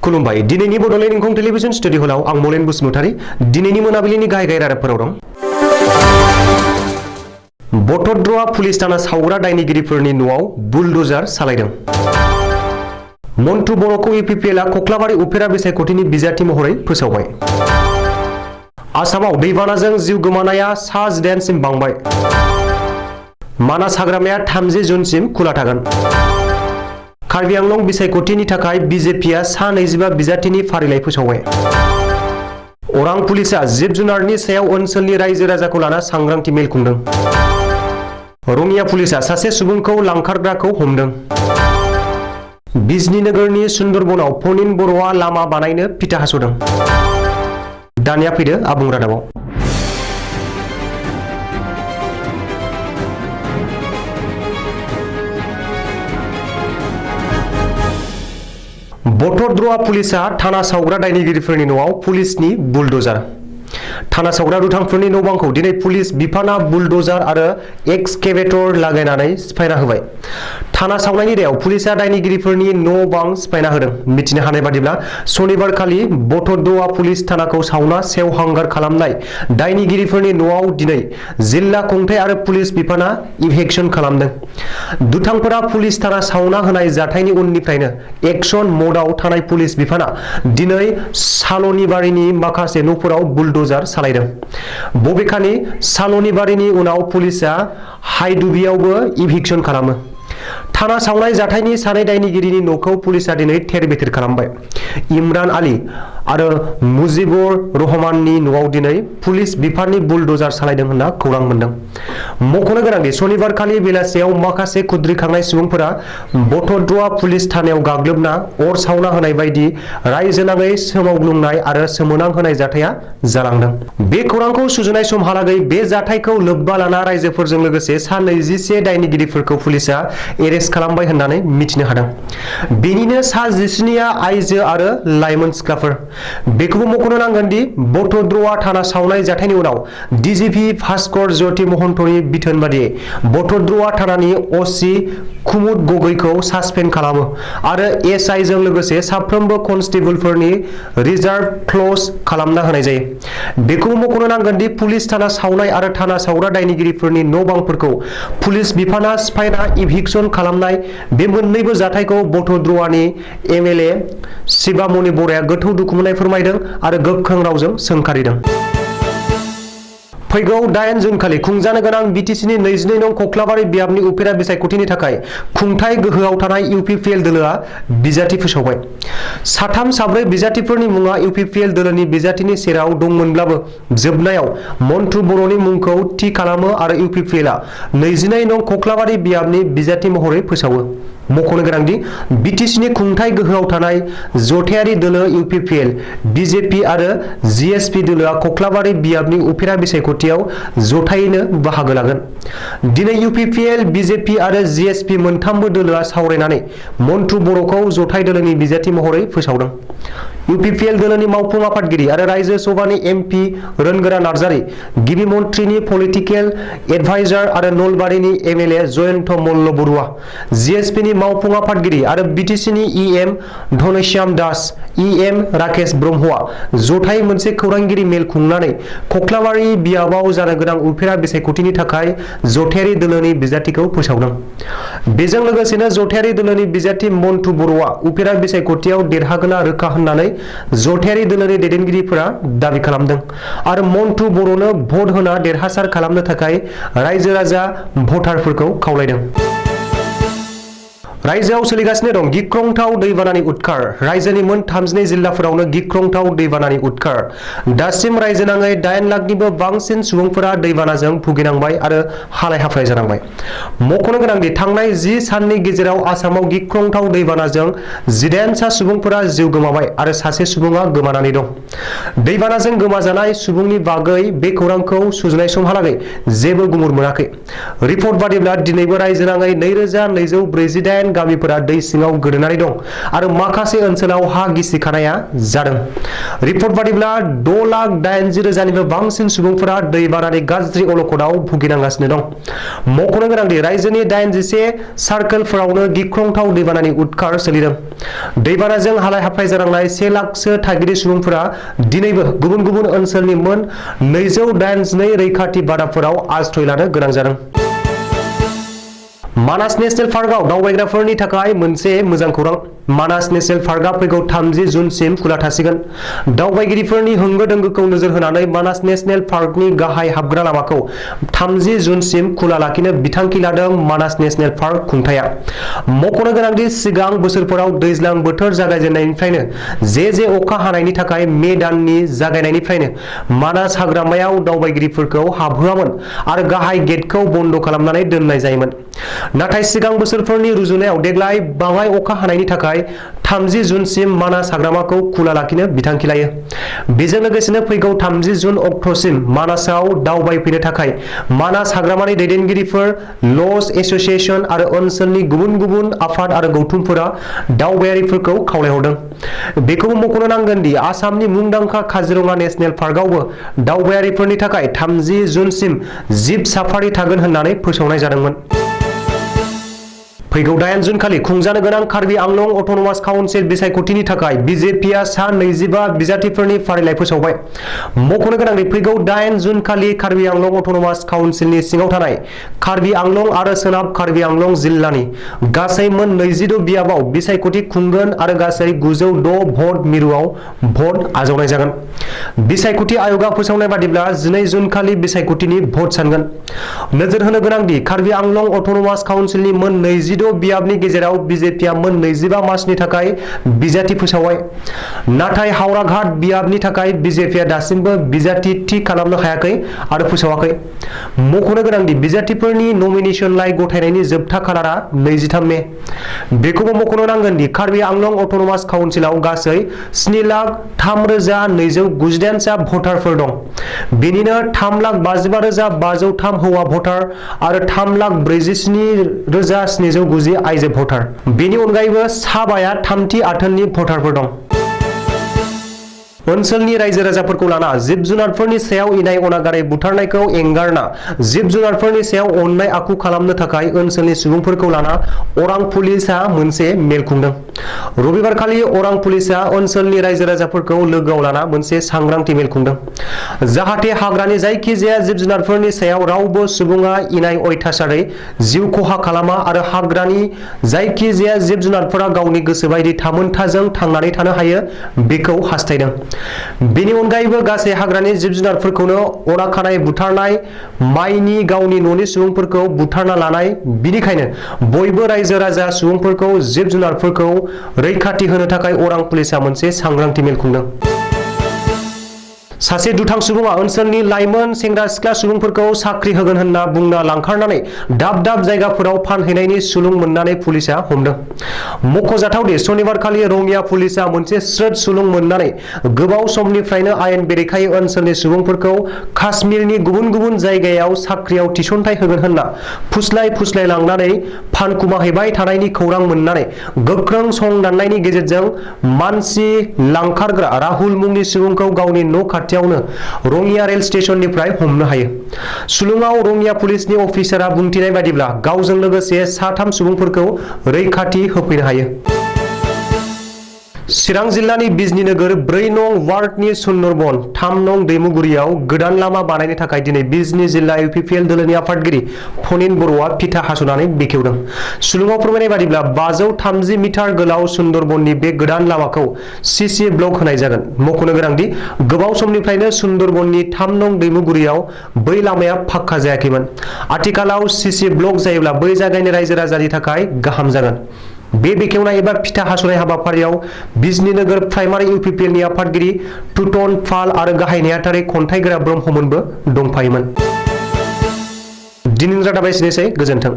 खुलुमबाय दिनैनि Bodoland इंखं television studio हलाव आं मलेन बसुमतारी दिनैनि मोनाबिलिनि गाहाय गाहाय रादाबफोराव दं। बटद्रवा पुलिस थाना सावग्रा दायनिगिरिफोरनि न'आव बुलडोजार सालायदों। मन्टु बर'खौ इउपिपिएलआ कक्लाबारि उफेरा बिसायख'थिनि बिजाथि महरै फोसावबाय। आसामाव दैबानाजों जिउ गोमानाया 19 सिम बांबाय। मानास हाग्रामाया 30 जुनसिम खुला थागोन। कार्बि आंलं बिसायख'थिनि थाखाय बिजेपिआ 25 बिजाथिनि फारिलाइ फोसावबाय। अरां पुलिसआ जिब जुनारनि सायाव ओनसोलनि रायजो राजाखौ लाना सांग्रांथि मेल खुंदों। रङिया पुलिसआ सासे सुबुंखौ लांखारग्राखौ हमदों। बिजनी नोगोरनि सुन्दरबनाव फनिन बर'आ लामा बानायनो फिथा हास'दों। दानिया फैदो आबुं रादाबाव। बटद्रवा पुलिसआ थाना सावग्रा दायनिगिरिफोरनि न'आव पुलिसनि बुलडोजार। थाना सावग्रा दुथांफोरनि न' बांखौ दिनै पुलिस बिफाना बुलडोजार आरो एक्सकेभेटर लागायनानै सिफायना होबाय। थाना सावनायनि दायाव पुलिसआ दायनिगिरिफोरनि न' बां सिफायना होदों। मिथिनो हानाय बादिब्ला सनिबारखालि बटद्रवा पुलिस थानाखौ सावना सेवहांगार खालामनाय दायनिगिरिफोरनि न'आव दिनै जिल्ला खुंथाय आरो पुलिस बिफाना इभेकसन खालामदों। दुथांफोरा पुलिस थाना सावना होनाय जाथायनि उननिफ्रायनो एक्सन मदआव थानाय पुलिस बिफाना दिनै सालनिबारिनि माखासे न'फोराव बुलडोजार सालायदों। बबेखानि सालनिबारिनि उनाव पुलिसआ हाइदुबियावबो इभिकसन खालामो। थाना सावनाय जाथायनि सानै दायनिगिरिनि न'खौ पुलिसआ दिनै थेर बेथेर खालामबाय। इमरान आली आरो मुजिबुर रहमाननि न'आव दिनै पुलिस बिफाननि बुलडोजार सालायदों होनना खौरां मोनदों। मख'नो गोनांदि सनिबारखालि बेलासियाव माखासे खुद्रिखांनाय सुबुंफोरा बटद्रवा पुलिस थानायाव गाग्लोबना अर सावना होनाय बायदि रायजोनाङै सोमावग्लुंनाय आरो सोमोनांहोनाय जाथाया जालांदों। बे खौरांखौ सुजुनाय समहालागै बे जाथायखौ लोब्बा लाना रायजोफोरजों लोगोसे 21 दायनिगिरिफोरखौ पुलिसआ एरेस्ट खालामबाय होननानै मिथिनो हादों। बेनिनो 19आ आइजो आरो लाइमोन सिख्लाफोर। बेखौबो मख'नो नांगोन दि बटद्रवा थाना सावनाय जाथायनि उनाव डिजिपि भास्कर ज्योति महन्तनि बिथोन बादियै बटद्रवा थानानि असि कुमुद गगैखौ सासपेन्ड खालामो आरो एसआइ जों लोगोसे साफ्रोमबो कनस्टेबलफोरनि रिजार्भ क्लज खालामना होनाय जायो। बेखौबो मख'नो नांगोन दि पुलिस थाना सावनाय आरो थाना सावग्रा दायनिगिरिफोरनि न' बांफोरखौ पुलिस बिफाना सिफायना इभिकसन खालामनाय बे मोन्नैबो जाथायखौ बटद्रवानि एमएलए शिबामणि बर'आ गोथौ दुखु मोननाय फोरमायदों आरो गोख्रों रावजों सोंखारिदों। फैगौ 8 जुन खालि खुंजानो गोनां बिटिसिनि 22 नं कक्लाबारि बियाबनि उफेरा बिसायख'थिनि थाखाय खुंथाय गोहोआव थानाय इउपिपिएल दोलोआ बिजाथि फोसावबाय। 3-4 बिजाथिफोरनि मुङा इउपिपिएल दोलोनि बिजाथिनि सेराव दंमोनब्लाबो जोबनायाव मन्टु बर'नि मुंखौ थि खालामो आरो इउपिपिएलआ 22 नं कक्लाबारि बियाबनि बिजाथि महरै फोसावो। मख'नो गोनांदि बिटिसिनि खुंथाय गोहोआव थानाय जथायारि दोलो इउपिपिएल, बिजेपि आरो जिएसपि दोलोआ कक्लाबारि बियाबनि उफेरा बिसायख'थियाव जथायैनो बाहागो लागोन। दिनै इउपिपिएल, बिजेपि आरो जिएसपि मोनथामबो दोलोआ सावरायनानै मन्टु बर'खौ जथाय दोलोनि बिजाथि महरै फोसावदों। इउपिपिएल दोलोनि मावफुं आफादगिरि आरो रायजो सभानि एमपि रोनगोरा नार्जारी, गिबि मन्थ्रिनि पलिटिकेल एडभाइजार आरो नलबारिनि एमएलए जयन्त मल्ल बरुवा, जिएसपिनि मावफुं आफादगिरि आरो बिटिसिनि इएम धनश्याम दास, इएम राकेश ब्रह्मआ जथायै मोनसे खौरांगिरि मेल खुंनानै कक्लाबारि बियाबाव जानो गोनां उफेरा बिसायख'थिनि थाखाय जथायारि दोलोनि बिजाथिखौ फोसावदों। बेजों लोगोसेनो जथायारि दोलोनि बिजाथि मन्टु बर'आ उफेरा बिसायख'थियाव देरहागोना रोखा होननानै जथायारि दोलोनि दैदेनगिरिफोरा दाबि खालामदों आरो मन्टु बर'नो भट होना देरहासार खालामनो थाखाय रायजो राजा भटारफोरखौ खावलायदों। रायजोआव सोलिगासिनो दं गिख्रंथाव दैबानानि उदखार। रायजोनि मोन 32 जिल्लाफोरावनो गिख्रंथाव दैबानानि उदखार। दासिम रायजोनाङै 8 लाखनिबो बांसिन सुबुंफोरा दैबानाजों भुगिनांबाय आरो हालाय हाफाय जानांबाय। मख'नो गोनांदि थांनाय 10 साननि गेजेराव आसामाव गिख्रंथाव दैबानाजों 18 सा सुबुंफोरा जिउ गोमाबाय आरो सासे सुबुङा गोमानानै दं। दैबानाजों गोमाजानाय सुबुंनि बागै बे खौरांखौ सुजुनाय समहालागै जेबो गुमुर मोनाखै। रिपर्ट बादिब्ला दिनैबो रायजोनाङै 2248 गामिफोरा दै सिङाव गोदोनानै दं आरो माखासे ओनसोलाव हा गिसिखानाया जादों। रिपर्ट बादिब्ला 6,80,000निबो बांसिन सुबुंफोरा दैबानानि गाज्रि अलखदाव भुगिनांगासिनो दं। मख'नो गोनांदि रायजोनि 81 सार्कलफोरावनो गिख्रंथाव दैबानानि उदखार सोलिदों। दैबानाजों हालाय हाफाय जानांनाय 1 लाखसो थागिरि सुबुंफोरा दिनैबो गुबुन गुबुन ओनसोलनि मोन 282 रैखाथि बादाफोराव आश्रय लानो गोनां जादों। मानास नेशनेल पार्कआव दावबायग्राफोरनि थाखाय मोनसे मोजां खौरां। मानास नेशनेल पार्कआ फैगौ 30 जुनसिम खुला थासिगोन। दावबायगिरिफोरनि होंगो दोंगोखौ नोजोर होनानै मानास नेशनेल पार्कनि गाहाय हाबग्रा लामाखौ 30 जुनसिम खुला लाखिनो बिथांखि लादों मानास नेशनेल पार्क खुंथाया। मख'नो गोनांदि सिगां बोसोरफोराव दैज्लां बोथोर जागायजेननायनिफ्रायनो जे अखा हानायनि थाखाय मे दाननि जागायनायनिफ्रायनो मानास हाग्रामायाव दावबायगिरिफोरखौ हाबहोआमोन आरो गाहाय गेटखौ बन्द' खालामनानै दोननाय जायोमोन। नाथाय सिगां बोसोरफोरनि रुजुनायाव देग्लाय बाङाय अखा हानायनि थाखाय 30 जुनसिम मानास हाग्रामाखौ खुला लाखिनो बिथांखि लायो। बेजों लोगोसेनो फैगौ 30 जुन अक्ट'सिम मानासआव दावबायफैनो थाखाय मानास हाग्रामानि दैदेनगिरिफोर, लज एसोसिएशन आरो ओनसोलनि गुबुन गुबुन आफाद आरो गौथुमफोरा दावबायारिफोरखौ खावलायहरदों। बेखौबो मख'नो नांगोन दि आसामनि मुंदांखा काजिरङा नेशनेल पार्कआवबो दावबायारिफोरनि थाखाय 30 जुनसिम जिप साफारि थागोन होननानै फोसावनाय जादोंमोन। फैगौ 8 जुन खालि खुंजानो गोनां कार्बि आंलं अट'नमास काउन्सिल बिसायख'थिनि थाखाय बिजेपिआ सा 25 बिजाथिफोरनि फारिलाइ फोसावबाय। मख'नो गोनांदि फैगौ 8 जुन खालि कार्बि आंलं अट'नमास काउन्सिलनि सिङाव थानाय कार्बि आंलं आरो सोनाब कार्बि आंलं जिल्लानि गासै मोन 26 बियाबाव बिसायख'थि खुंगोन आरो गासै 906 भट मिरुआव भट आजावनाय जागोन। बिसायख'थि आय'गआ फोसावनाय बादिब्ला 12 जुन खालि बिसायख'थिनि भट सानगोन। नोजोर होनो गोनांदि कार्बि आंलं अट'नमास काउन्सिलनि मोन 26 बियाबनि गेजेराव बिजेपिआ मोन 25 मार्चनि थाखाय बिजाथि फोसावबाय। नाथाय हावराघाट बियाबनि थाखाय बिजेपिआ दासिमबो बिजाथि थि खालामनो हायाखै आरो फोसावाखै। मख'नो गोनांदि बिजाथिफोरनि नमिनेसनलाइ गथायनायनि जोबथा खालारा 23 मे। बेखौबो मख'नो नांगोन दि कार्बि आंलं अट'नमास काउन्सिलाव गासै 7,03,298 सा भटारफोर दं। बेनिनो 3,55,503 हौवा भटार आरो 3,47,790 आइजो भटार। बेनि अनगायैबो साबाया थामथि आथोननि भटारफोर दं। ओनसोलनि रायजो राजाफोरखौ लाना जिब जुनारफोरनि सायाव इनाय अनागारै बुथारनायखौ एंगारना जिब जुनारफोरनि सायाव अननाय आखु खालामनो थाखाय ओनसोलनि सुबुंफोरखौ लाना अरां पुलिसआ मोनसे मेल खुंदों। रबिबारखालि अरां पुलिसआ ओनसोलनि रायजो राजाफोरखौ लोगोआव लाना मोनसे सांग्रांथि मेल खुंदों। जाहाथे हाग्रानि जायखिजाया जिब जुनारफोरनि सायाव रावबो सुबुङा इनाय अयथासारै जिउ खहा खालामा आरो हाग्रानि जायखिजाया जिब जुनारफोरा गावनि गोसोबायदि थामोनथाजों थांनानै थानो हायो बेखौ हास्थायदों। बेनि अनगायैबो गासै हाग्रानि जिब जुनारफोरखौनो अना खानाय बुथारनाय, माइनि गावनि न'नि सुबुंफोरखौ बुथारना लानाय, बिनिखायनो बयबो रायजो राजा सुबुंफोरखौ जिब जुनारफोरखौ रैखाथि होनो थाखाय अरां पुलिसआ मोनसे सांग्रांथि मेल खुंदों। सासे दुथां सुबुङा ओनसोलनि लाइमोन सेंग्रा सिख्ला सुबुंफोरखौ साख्रि होगोन होनना बुंना लांखारनानै दाब दाब जायगाफोराव फानहैनायनि सुलुं मोननानै पुलिसआ हमदों। मख'जाथावदि सनिबारखालि रङिया पुलिसआ मोनसे स्रोद सुलुं मोननानै गोबाव समनिफ्रायनो आयेन बेरेखायै ओनसोलनि सुबुंफोरखौ काश्मीरनि गुबुन गुबुन जायगायाव साख्रियाव थिसनथाय होगोन होनना फुस्लाय लांनानै फानखुमाहैबाय थानायनि खौरां मोननानै गोख्रों सं दाननायनि गेजेरजों मानसि लांखारग्रा राहुल मुंनि सुबुंखौ गावनि न' खाथियावनो रङिया रेल स्टेशननिफ्राय हमनो हायो। सुलुङाव रङिया पुलिसनि अफिसारआ बुंथिनाय बादिब्ला गावजों लोगोसे सा 3 सुबुंफोरखौ रैखाथि होफैनो हायो। चिरां जिल्लानि बिजनी नोगोर 4 नं वार्डनि सुन्दरबन 3 नं दैमुगुरियाव गोदान लामा बानायनो थाखाय दिनै बिजनी जिल्ला इउपिपिएल दोलोनि आफादगिरि फनिन बर'आ फिथा हास'नानै बेखेवदों। सुलुङाव फोरमायनाय बादिब्ला 530 मिटार गोलाव सुन्दरबननि बे गोदान लामाखौ सिसि ब्लक होनाय जागोन। मख'नो गोनांदि गोबाव समनिफ्रायनो सुन्दरबननि 3 नं दैमुगुरियाव बै लामाया पाक्का जायाखैमोन। आथिखालाव सिसि ब्लक जायोब्ला बै जायगानि रायजो राजानि थाखाय गाहाम जागोन। बे बेखेवनाय एबा फिथा हास'नाय हाबाफारियाव बिजनी नोगोर प्राइमारि इउपिपिएलनि आफादगिरि टुटन पाल आरो गाहाय नेहाथारि खन्थाइगोरा ब्रह्ममोनबो दंफायोमोन। दिनैनि रादाबा एसेनोसै, गोजोन्थों।